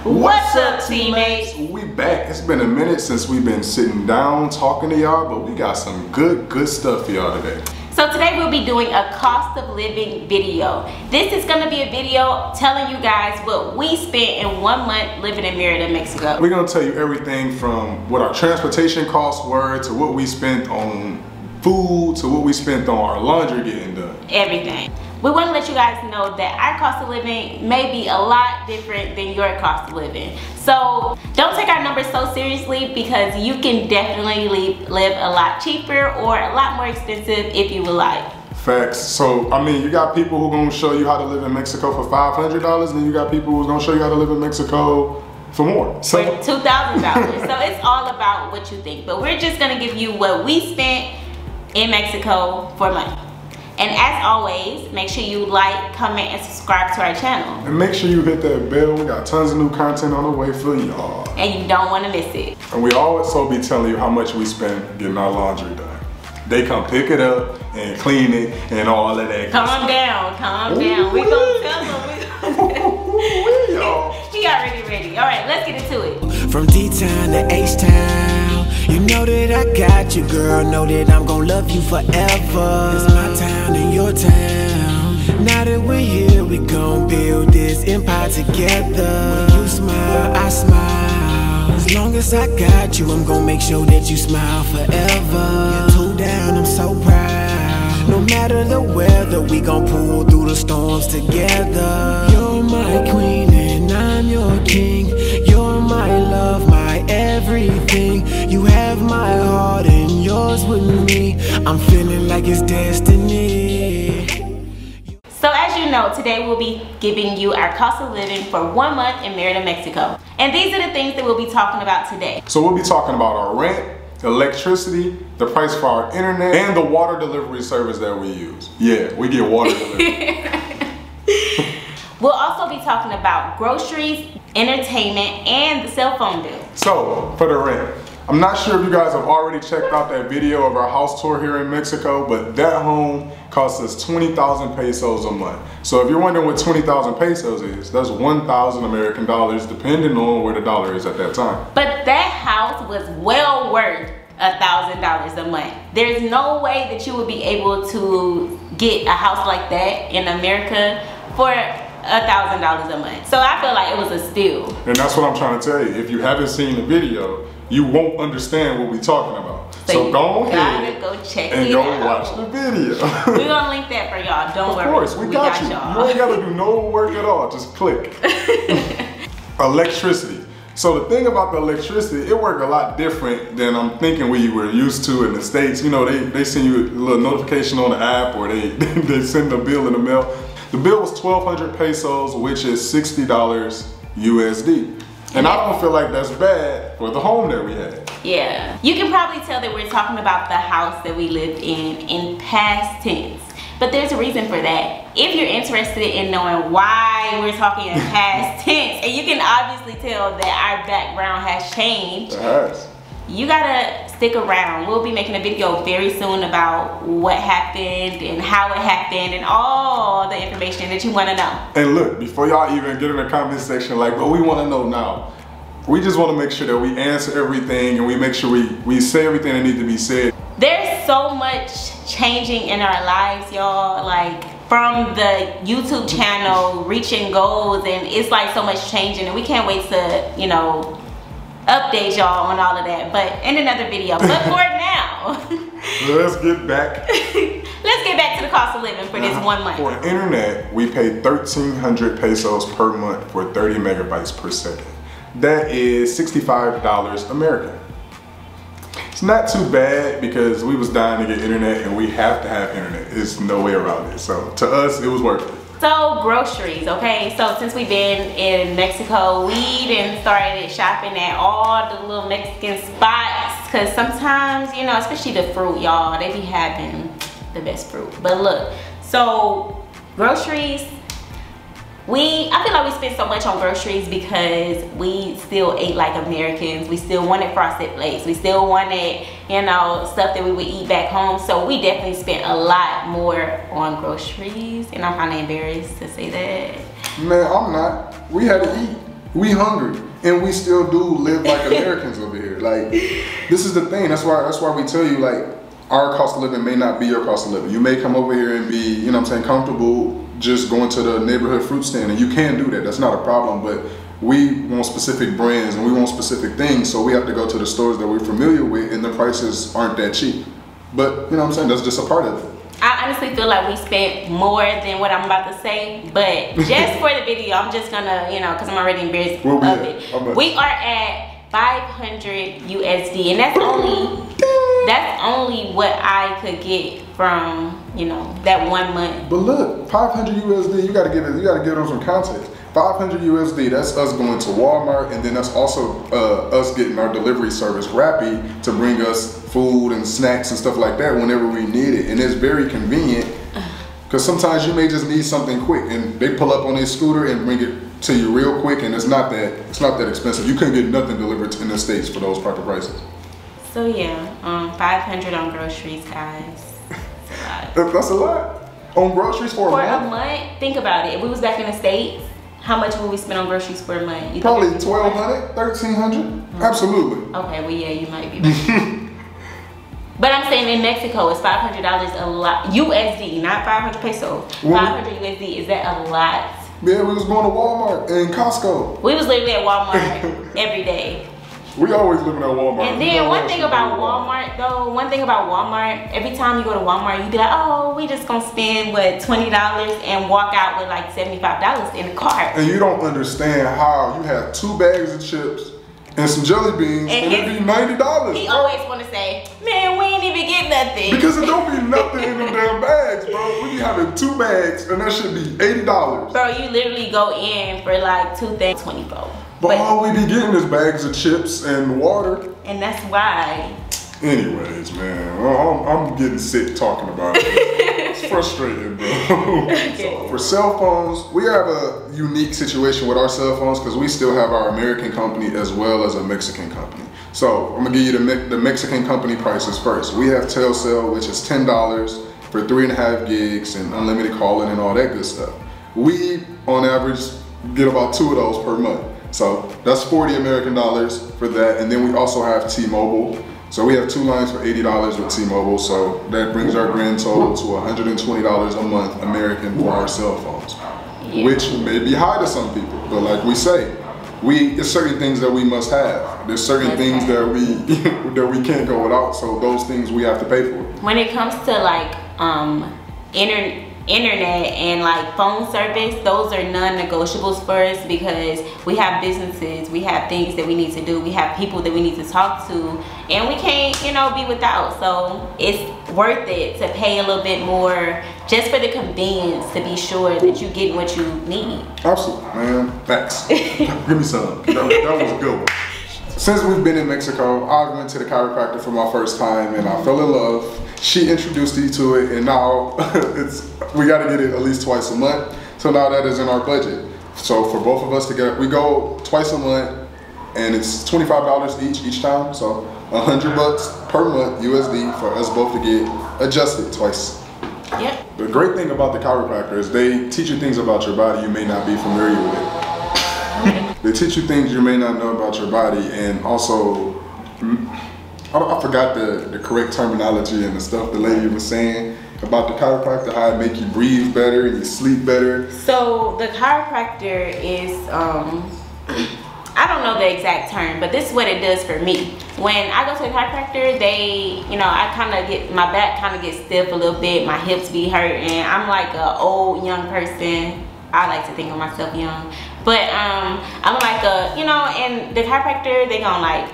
What's up, teammates? We back. It's been a minute since we've been sitting down talking to y'all, but we got some good stuff for y'all today. So today we'll be doing a cost of living video. This is gonna be a video telling you guys what we spent in 1 month living in Merida, Mexico. We're gonna tell you everything from what our transportation costs were to what we spent on food to what we spent on our laundry getting done. Everything. We want to let you guys know that our cost of living may be a lot different than your cost of living. So don't take our numbers so seriously, because you can definitely live a lot cheaper or a lot more expensive if you would like. Facts. So, I mean, you got people who are going to show you how to live in Mexico for $500, and you got people who's going to show you how to live in Mexico for more. So, for $2,000. So it's all about what you think. But we're just going to give you what we spent in Mexico for money. And as always, make sure you like, comment, and subscribe to our channel. And make sure you hit that bell. We got tons of new content on the way for y'all. And you don't want to miss it. And we also be telling you how much we spend getting our laundry done. They come pick it up and clean it and all of that. Calm down, calm down. We gonna tell them. He already ready. All right, let's get into it. From D-Town to H-Town, you know that I got you, girl. Know that I'm gonna love you forever. It's my town and your town. Now that we're here, we gon' build this empire together. When you smile, I smile. As long as I got you, I'm gon' make sure that you smile forever. You're 2 down, I'm so proud. No matter the weather, we gon' pull through the storms together. You're my queen and I'm your king. You're my love, my everything. You have my heart and yours with me. I'm feeling like it's destiny. So as you know, today we'll be giving you our cost of living for 1 month in Merida, Mexico. And these are the things that we'll be talking about today. So we'll be talking about our rent, electricity, the price for our internet, and the water delivery service that we use. Yeah, we get water delivery. We'll also be talking about groceries, entertainment, and the cell phone bill. So, for the rent, I'm not sure if you guys have already checked out that video of our house tour here in Mexico, but that home costs us 20,000 pesos a month. So if you're wondering what 20,000 pesos is, that's 1,000 American dollars, depending on where the dollar is at that time. But that house was well worth $1,000 a month. There's no way that you would be able to get a house like that in America for $1,000 a month. So I feel like it was a steal. And that's what I'm trying to tell you. If you haven't seen the video, you won't understand what we're talking about. So go ahead go check and it go out. watch the video. We're gonna link that for y'all. Don't worry. Of course, we got you. You ain't gotta do no work at all. Just click. Electricity. So the thing about the electricity, it worked a lot different than I'm thinking we were used to in the States. You know, they send you a little notification on the app, or they send a bill in the mail. The bill was 1,200 pesos, which is $60 USD. And I don't feel like that's bad for the home that we had. Yeah. You can probably tell that we're talking about the house that we lived in past tense. But there's a reason for that. If you're interested in knowing why we're talking in past tense, and you can obviously tell that our background has changed. It has. You gotta stick around. We'll be making a video very soon about what happened and how it happened and all the information that you wanna know. And look, before y'all even get in the comment section like, what we wanna know now, we just wanna make sure that we answer everything and we make sure we say everything that needs to be said. There's so much changing in our lives, y'all. Like, from the YouTube channel, reaching goals, and it's like so much changing, and we can't wait to, you know, update y'all on all of that, but in another video. But for now, let's get back. Let's get back to the cost of living for this 1 month. For internet, we paid 1,300 pesos per month for 30 megabytes per second. That is $65 American. It's not too bad because we was dying to get internet, and we have to have internet. There's no way around it. So to us, it was worth it. So groceries, okay? So since we've been in Mexico, we done started shopping at all the little Mexican spots, because sometimes, you know, especially the fruit, y'all, they be having the best fruit. But look, so groceries, I feel like we spent so much on groceries because we still ate like Americans. We still wanted frosted flakes. We still wanted, you know, stuff that we would eat back home. So we definitely spent a lot more on groceries. And I'm kind of embarrassed to say that. Man, I'm not. We had to eat. We hungry, and we still do live like Americans over here. Like, this is the thing. That's why we tell you, like, our cost of living may not be your cost of living. You may come over here and be, you know what I'm saying, comfortable just going to the neighborhood fruit stand, and you can do that. That's not a problem, but we want specific brands and we want specific things, so we have to go to the stores that we're familiar with, and the prices aren't that cheap. But, you know what I'm saying, that's just a part of it. I honestly feel like we spent more than what I'm about to say, but just for the video, I'm just gonna, you know, because I'm already embarrassed of it. We are at 500 USD, and that's only what I could get from, you know, that 1 month. But look, 500 USD, you gotta give them some context. 500 USD, that's us going to Walmart, and then that's also us getting our delivery service Rappi to bring us food and snacks and stuff like that whenever we need it. And it's very convenient, because sometimes you may just need something quick, and they pull up on their scooter and bring it to you real quick, and it's not that expensive. You couldn't get nothing delivered in the States for those proper prices. So yeah, 500 on groceries, guys. That's a lot. On groceries for a month? Think about it. If we was back in the States, how much would we spend on groceries for a month? Probably $1,200, $1,300. Absolutely. Okay, well yeah, you might be right. But I'm saying in Mexico, it's $500 a lot. USD, not 500 pesos. 500 USD, is that a lot? Yeah, we was going to Walmart and Costco. We was literally at Walmart every day. We always living at Walmart. And then one thing about Walmart, every time you go to Walmart, you be like, oh, we just gonna spend, what, $20 and walk out with like $75 in the cart. And you don't understand how you have 2 bags of chips and some jelly beans, and it be $90. He always wanna say, man, we ain't even get nothing. Because it don't be nothing in them damn bags, bro. We be having 2 bags and that should be $80. Bro, you literally go in for like 2 things, 24. But all we be getting is bags of chips and water. And that's why. Anyways, man, I'm getting sick talking about it. It's frustrating, bro. Okay. So for cell phones, we have a unique situation with our cell phones because we still have our American company as well as a Mexican company. So I'm gonna give you the Mexican company prices first. We have Telcel, which is $10 for 3.5 gigs and unlimited calling and all that good stuff. We, on average, get about 2 of those per month. So that's 40 American dollars for that. And then we also have T-Mobile. So we have 2 lines for $80 with T-Mobile. So that brings our grand total to $120 a month American for our cell phones, which may be high to some people. But like we say, there's certain things that we must have. There's certain things that we can't go without. So those things we have to pay for. When it comes to like internet and like phone service, those are non-negotiables for us because we have businesses, we have things that we need to do, we have people that we need to talk to, and we can't, you know, be without. So it's worth it to pay a little bit more just for the convenience, to be sure that you get what you need. Absolutely, man. Facts. Give me some. That was a good one. Since we've been in Mexico, I went to the chiropractor for my first time and I fell in love. She introduced me to it, and now we got to get it at least twice a month. So now that is in our budget. So for both of us to get, we go twice a month, and it's $25 each time. So $100 per month USD for us both to get adjusted twice. Yep. The great thing about the chiropractor is they teach you things about your body you may not be familiar with. They teach you things you may not know about your body, and also, I forgot the correct terminology and the stuff the lady was saying about the chiropractor, how it make you breathe better and you sleep better. So the chiropractor is, I don't know the exact term, but this is what it does for me. When I go to the chiropractor, they, you know, my back kind of gets stiff a little bit, my hips be hurting. I'm like an old young person. I like to think of myself young, but I'm like you know, and the chiropractor, they gonna like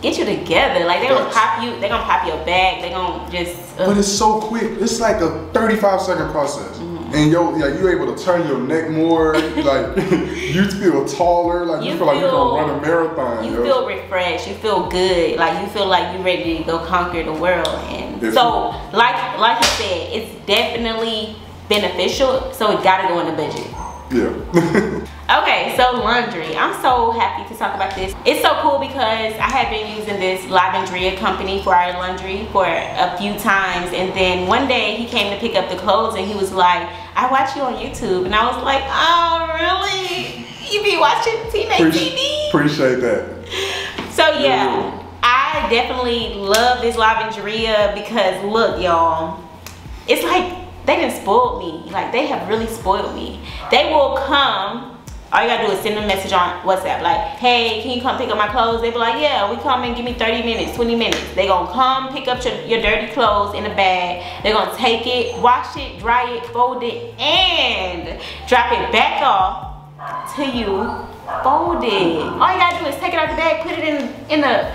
get you together. Like they gonna pop you, they gonna pop your back, they gonna just. But it's so quick. It's like a 35-second process, and you're able to turn your neck more. Like you feel taller. Like you feel like you're gonna run a marathon. You feel refreshed. You feel good. Like you feel like you're ready to go conquer the world. And so, like you said, it's definitely beneficial. So it gotta go in the budget. Yeah. Okay, so laundry. I'm so happy to talk about this. It's so cool because I had been using this Lavandria company for our laundry for a few times, and then one day he came to pick up the clothes and he was like, I watch you on YouTube, and I was like, oh really? You be watching Teammatetv? Appreciate that. So yeah, I definitely love this Lavenderia because look, y'all, it's like they done spoiled me. Like they have really spoiled me. They will come. All you gotta do is send a message on WhatsApp like, hey, can you come pick up my clothes? They be like, yeah, we come and give me 30 minutes, 20 minutes. They gonna come pick up your dirty clothes in a bag. They're gonna take it, wash it, dry it, fold it, and drop it back off to you folded. All you gotta do is take it out the bag, put it in the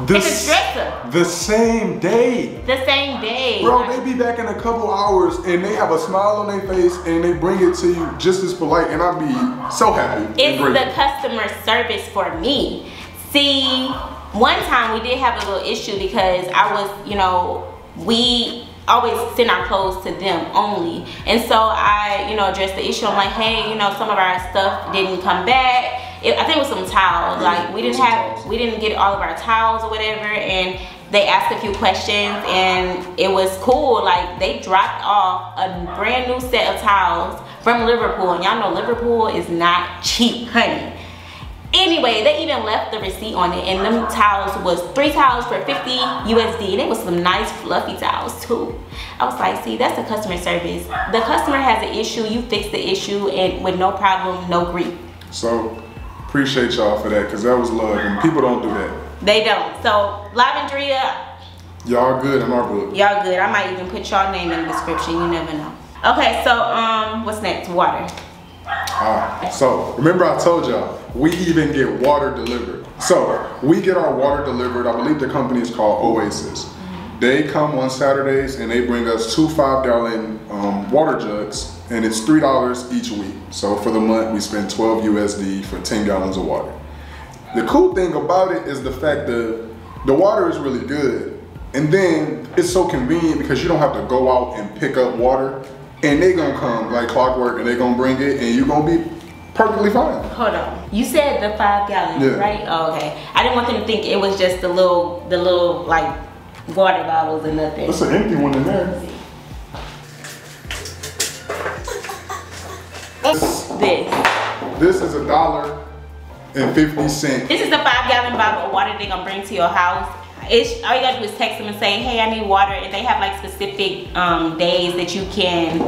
dresser. The same day. The same day. Bro, they be back in a couple hours and they have a smile on their face and they bring it to you just as polite, and I'd be so happy. It's the customer service for me. See, one time we did have a little issue because I was, you know, we always send our clothes to them only, and so I, you know, addressed the issue. I'm like, hey, you know, some of our stuff didn't come back. I think it was some towels. Like we didn't get all of our towels or whatever, and they asked a few questions and it was cool. Like they dropped off a brand new set of towels from Liverpool, and y'all know Liverpool is not cheap, honey. Anyway, they even left the receipt on it, and them towels was 3 towels for 50 USD, and it was some nice fluffy towels too. I was like, see, that's the customer service. The customer has an issue, you fix the issue, and with no problem, no grief. So, appreciate y'all for that, because that was love, and people don't do that. They don't. So, Lavenderia, y'all good in our book. Y'all good. I might even put y'all name in the description, you never know. Okay, so, what's next? Water. So remember I told y'all we even get water delivered. So we get our water delivered. I believe the company is called Oasis. They come on Saturdays and they bring us 2 5-gallon water jugs, and it's $3 each week. So for the month we spend 12 USD for 10 gallons of water. The cool thing about it is the fact that the water is really good, and then it's so convenient because you don't have to go out and pick up water. And they gonna come like clockwork, and they gonna bring it, and you gonna be perfectly fine. Hold on. You said the 5 gallons, right? Oh, okay. I didn't want them to think it was just the little like water bottles and nothing. That's an empty one in there. This is $1.50. This is the 5-gallon bottle of water they're gonna bring to your house. It's all you gotta do is text them and say, hey, I need water, and they have like specific days that you can.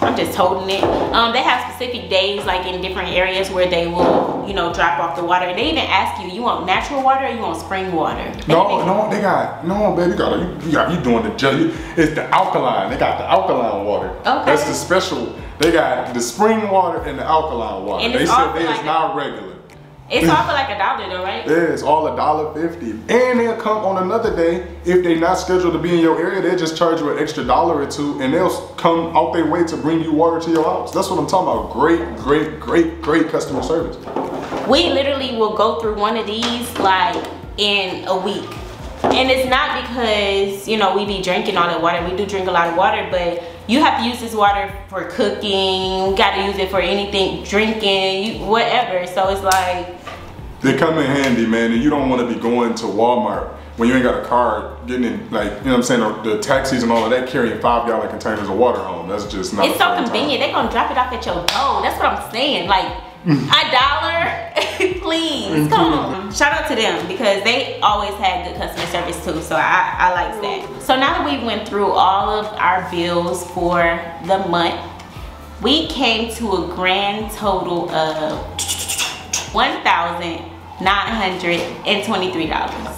I'm just holding it. They have specific days like in different areas where they will, you know, drop off the water. And they even ask you want natural water or you want spring water? No, baby, you doing the judge. It's the alkaline. They got the alkaline water. Okay. That's the special. They got the spring water and the alkaline water. And they said it's not regular. It's all for like $1 though, right? Yeah, it's all $1.50. And they'll come on another day. If they're not scheduled to be in your area, they'll just charge you an extra $1 or $2, and they'll come out their way to bring you water to your house. That's what I'm talking about. Great customer service. We literally will go through one of these like in a week. And it's not because, you know, we be drinking all that water. We do drink a lot of water, but you have to use this water for cooking. You gotta use it for anything, drinking, whatever. So it's like, they come in handy, man, and you don't want to be going to Walmart when you ain't got a car, getting in, like, you know what I'm saying, the taxis and all of that, carrying 5-gallon containers of water home. That's just not. It's so convenient. They're gonna drop it off at your door. That's what I'm saying. Like, $1, please, come on. Shout out to them because they always had good customer service too, so I like that. So now that we went through all of our bills for the month, we came to a grand total of $1,923.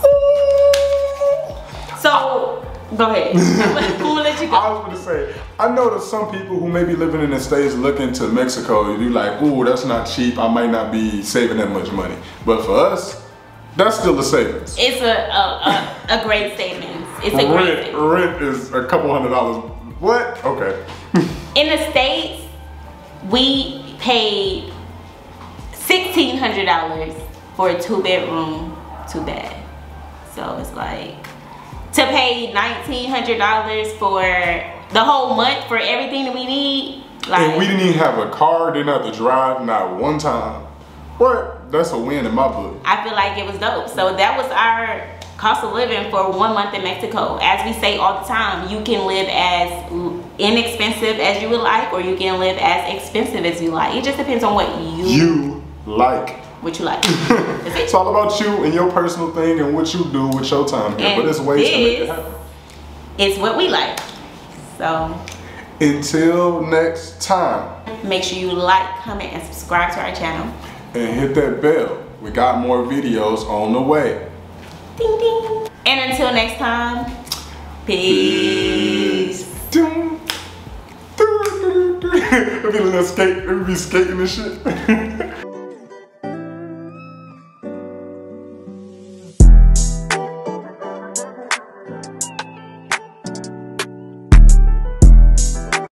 So, go ahead. I'm gonna let you go. I was gonna say, I know that some people who may be living in the States looking to Mexico, you like, ooh, that's not cheap. I might not be saving that much money. But for us, that's still a savings. It's a great savings. It's a great savings. Rent is a couple $100. What? Okay. In the States, we paid $1,600 for a 2-bedroom, 2-bath. So it's like, to pay $1,900 for the whole month for everything that we need. Like, and we didn't even have a car, didn't have to drive, not one time. What? That's a win in my book. I feel like it was dope. So that was our cost of living for 1 month in Mexico. As we say all the time, you can live as inexpensive as you would like, or you can live as expensive as you like. It just depends on what you like. What you like. It's all about you and your personal thing and what you do with your time here. But there's ways to make it happen. It's what we like. So until next time, make sure you like, comment, and subscribe to our channel. And hit that bell. We got more videos on the way. Ding ding. And until next time, peace. It'll be a little skate. It'll be skating and shit.